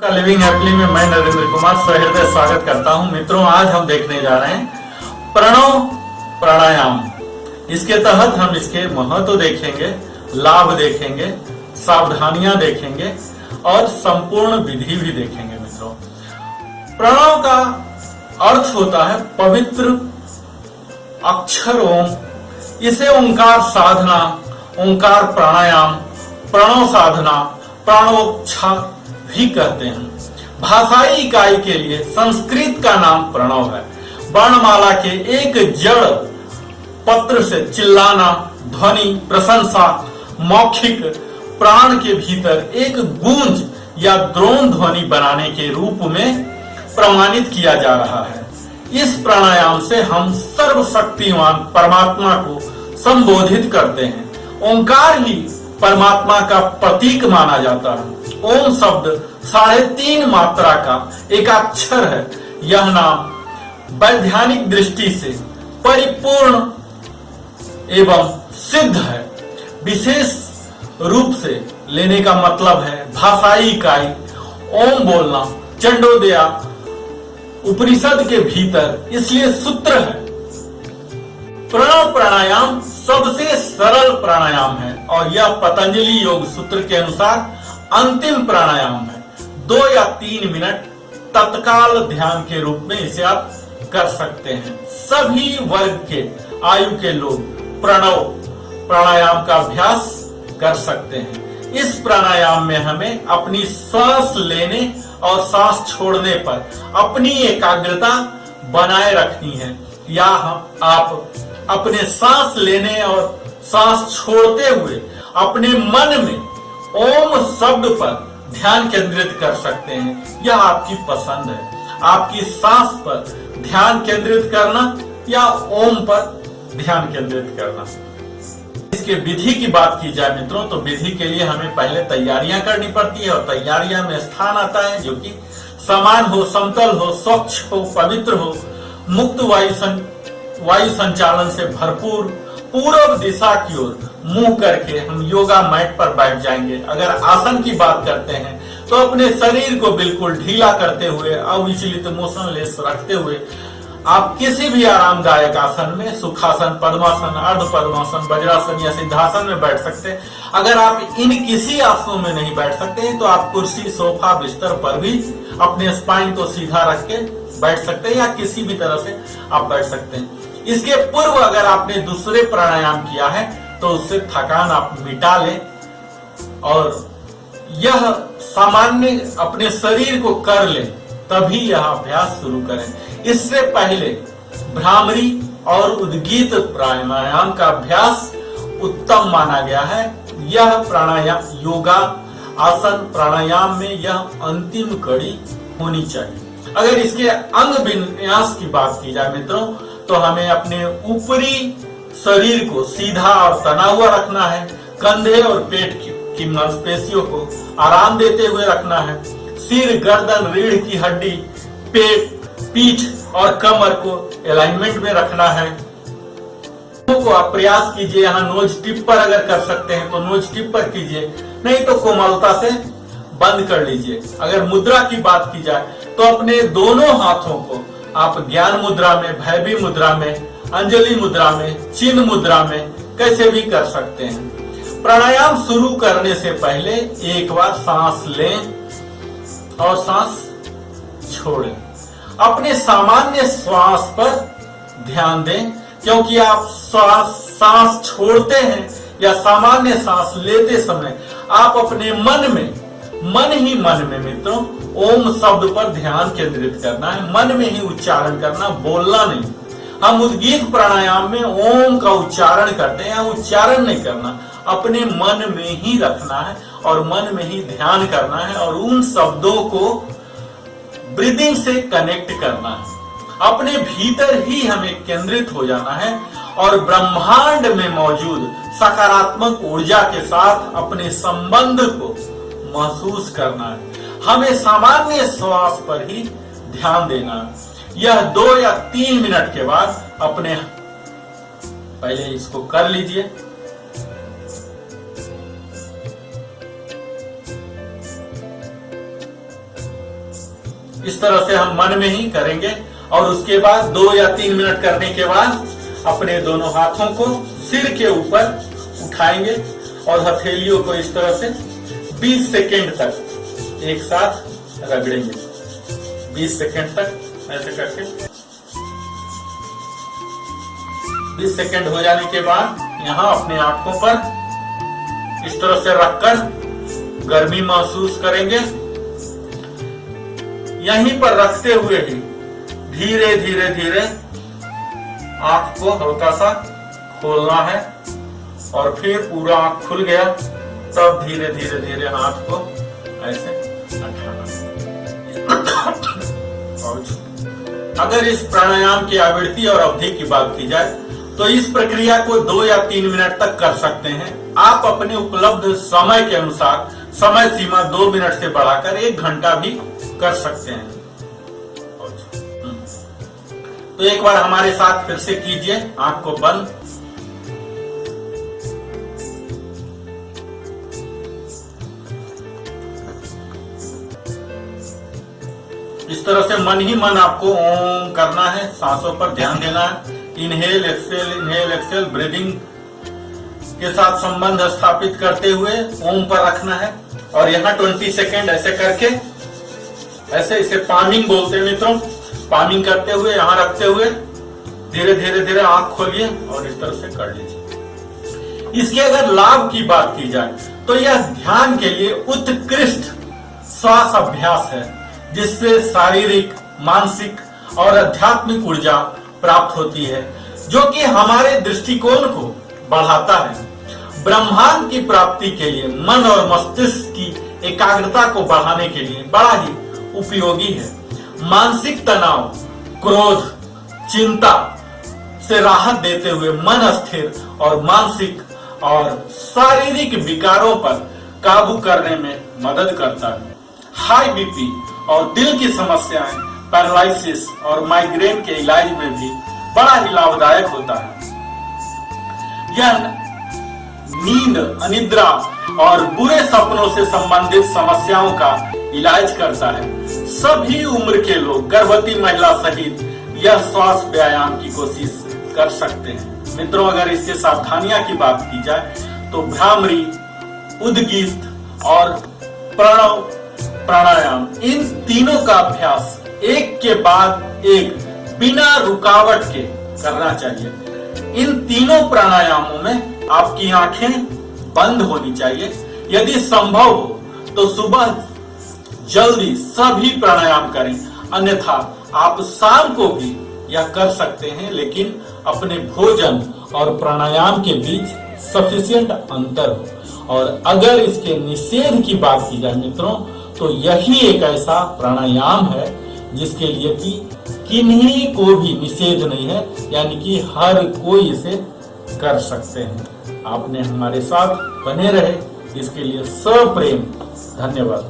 का living happily में मैं नरेंद्र कुमार सहृदय स्वागत करता हूं। मित्रों, आज हम देखने जा रहे हैं प्रणव प्राणायाम। इसके तहत हम इसके महत्व देखेंगे, लाभ देखेंगे, सावधानियां देखेंगे और संपूर्ण विधि भी देखेंगे। मित्रों, प्रणव का अर्थ होता है पवित्र अक्षर ओम। इसे ओंकार साधना, ओंकार प्राणायाम, प्रणव साधना, प्राणोच्छ्वास भी कहते हैं। भाषाई इकाई के लिए संस्कृत का नाम प्रणव है। वर्णमाला के एक जड़ पत्र से चिल्लाना, ध्वनि, प्रशंसा, मौखिक प्राण के भीतर एक गूंज या द्रोण ध्वनि बनाने के रूप में प्रमाणित किया जा रहा है। इस प्राणायाम से हम सर्वशक्तिमान परमात्मा को संबोधित करते हैं। ओंकार ही परमात्मा का प्रतीक माना जाता है। ओम शब्द 3.5 मात्रा का एकाक्षर है। यह नाम वैज्ञानिक दृष्टि से परिपूर्ण एवं सिद्ध है। विशेष रूप से लेने का मतलब है भाषाई इकाई ओम बोलना, चंडोदया उपनिषद के भीतर, इसलिए सूत्र है। प्रणव प्राणायाम सबसे सरल प्राणायाम है और यह पतंजलि योग सूत्र के अनुसार अंतिम प्राणायाम है। 2 या 3 मिनट तत्काल ध्यान के रूप में इसे आप कर सकते हैं। सभी वर्ग के आयु के लोग प्रणव प्राणायाम का अभ्यास कर सकते हैं। इस प्राणायाम में हमें अपनी सांस लेने और सांस छोड़ने पर अपनी एकाग्रता बनाए रखनी है, या आप अपने सांस लेने और सांस छोड़ते हुए अपने मन में ओम शब्द पर ध्यान केंद्रित कर सकते हैं। यह आपकी पसंद है, आपकी सांस पर ध्यान केंद्रित करना या ओम पर ध्यान केंद्रित करना। इसके विधि की बात की जाए मित्रों, तो विधि के लिए हमें पहले तैयारियां करनी पड़ती है और तैयारियां में स्थान आता है जो कि समान हो, समतल हो, स्वच्छ हो, पवित्र हो, मुक्त वायु संचालन से भरपूर, पूर्व दिशा की ओर मुंह करके हम योगा मैट पर बैठ जाएंगे। अगर आसन की बात करते हैं तो अपने शरीर को बिल्कुल ढीला करते हुए, अविचलित मोशनलेस रखते हुए आप किसी भी आरामदायक आसन में, सुखासन, पद्मासन, अर्ध पद्मासन, वज्रासन या सिद्धासन में बैठ सकते हैं। अगर आप इन किसी आसनों में नहीं बैठ सकते हैं तो आप कुर्सी, सोफा, बिस्तर पर भी अपने स्पाइन को सीधा रख के बैठ सकते हैं या किसी भी तरह से आप बैठ सकते हैं। इसके पूर्व अगर आपने दूसरे प्राणायाम किया है तो उससे थकान आप मिटा लें और यह सामान्य अपने शरीर को कर लें, तभी यह अभ्यास शुरू करें। इससे पहले भ्रामरी और उद्गीत प्राणायाम का अभ्यास उत्तम माना गया है। यह प्राणायाम योगा आसन प्राणायाम में यह अंतिम कड़ी होनी चाहिए। अगर इसके अंग विन्यास की बात की जाए मित्रों, तो हमें अपने ऊपरी शरीर को सीधा और तना हुआ रखना है। कंधे और पेट की मांसपेशियों को आराम देते हुए रखना है। सिर, गर्दन, रीढ़ की हड्डी, पेट, पीठ और कमर को अलाइनमेंट में रखना है। को आप प्रयास कीजिए, यहाँ नोज टिप पर अगर कर सकते हैं तो नोज टिप पर कीजिए, नहीं तो कोमलता से बंद कर लीजिए। अगर मुद्रा की बात की जाए तो अपने दोनों हाथों को आप ज्ञान मुद्रा में, भैरवी मुद्रा में, अंजलि मुद्रा में, चिन्ह मुद्रा में कैसे भी कर सकते हैं। प्राणायाम शुरू करने से पहले एक बार सांस लें और सांस छोड़ें। अपने सामान्य श्वास पर ध्यान दें, क्योंकि आप सांस छोड़ते हैं या सामान्य सांस लेते समय आप अपने मन में मित्रों ओम शब्द पर ध्यान केंद्रित करना है। मन में ही उच्चारण करना, बोलना नहीं। हम उद्गीत प्राणायाम में ओम का उच्चारण करते हैं, उच्चारण नहीं करना, अपने मन में ही रखना है और मन में ही ध्यान करना है और उन शब्दों को ब्रीदिंग से कनेक्ट करना है। अपने भीतर ही हमें केंद्रित हो जाना है और ब्रह्मांड में मौजूद सकारात्मक ऊर्जा के साथ अपने संबंध को महसूस करना है। हमें सामान्य श्वास पर ही ध्यान देना है। यह 2 या 3 मिनट के बाद अपने पहले इसको कर लीजिए। इस तरह से हम मन में ही करेंगे और उसके बाद 2 या 3 मिनट करने के बाद अपने दोनों हाथों को सिर के ऊपर उठाएंगे और हथेलियों को इस तरह से 20 सेकेंड तक एक साथ रगड़ेंगे। 20 सेकेंड तक ऐसे करके 20 सेकेंड हो जाने के बाद यहाँ अपने आंखों पर इस तरह से रखकर गर्मी महसूस करेंगे। यहीं पर रखते हुए ही धीरे धीरे धीरे आंख को हल्का सा खोलना है और फिर पूरा आंख खुल गया तब धीरे धीरे धीरे हाथ को ऐसे हटाना। अगर इस प्राणायाम की आवृत्ति और अवधि की बात की जाए तो इस प्रक्रिया को 2 या 3 मिनट तक कर सकते हैं। आप अपने उपलब्ध समय के अनुसार समय सीमा 2 मिनट से बढ़ाकर 1 घंटा भी कर सकते हैं। तो एक बार हमारे साथ फिर से कीजिए, आंख को बंद। इस तरह से मन ही मन आपको ओम करना है, सांसों पर ध्यान देना है। इनहेल एक्सेल ब्रीदिंग के साथ संबंध स्थापित करते हुए ओम पर रखना है और यहाँ 20 सेकेंड ऐसे करके ऐसे इसे पामिंग बोलते हैं मित्रों। पामिंग करते हुए यहाँ रखते हुए धीरे धीरे धीरे आंख खोलिए और इस तरह से कर लीजिए। इसके अगर लाभ की बात की जाए तो यह ध्यान के लिए उत्कृष्ट श्वास अभ्यास है जिससे शारीरिक, मानसिक और आध्यात्मिक ऊर्जा प्राप्त होती है जो कि हमारे दृष्टिकोण को बढ़ाता है। ब्रह्मांड की प्राप्ति के लिए मन और मस्तिष्क की एकाग्रता को बढ़ाने के लिए बड़ा ही उपयोगी है। मानसिक तनाव, क्रोध, चिंता से राहत देते हुए मन स्थिर और मानसिक और शारीरिक विकारों पर काबू करने में मदद करता है। हाई बीपी और दिल की समस्याएं, पैरालिसिस और माइग्रेन के इलाज में भी बड़ा ही लाभदायक होता है। यह नींद, अनिद्रा और बुरे सपनों से संबंधित समस्याओं का इलाज करता है। सभी उम्र के लोग, गर्भवती महिला सहित यह श्वास व्यायाम की कोशिश कर सकते हैं। मित्रों, अगर इसके सावधानियां की बात की जाए तो भ्रामरी, उद्गीत और प्रणव प्राणायाम, इन तीनों का अभ्यास एक के बाद एक बिना रुकावट के करना चाहिए। इन तीनों प्राणायामों में आपकी आंखें बंद होनी चाहिए। यदि संभव हो तो सुबह जल्दी सभी प्राणायाम करें, अन्यथा आप शाम को भी यह कर सकते हैं, लेकिन अपने भोजन और प्राणायाम के बीच सफिशिएंट अंतर हो। और अगर इसके निषेध की बात की जाए मित्रों तो यही एक ऐसा प्राणायाम है जिसके लिए कि किन्हीं को भी निषेध नहीं है, यानी कि हर कोई इसे कर सकते हैं। आपने हमारे साथ बने रहे इसके लिए सप्रेम धन्यवाद।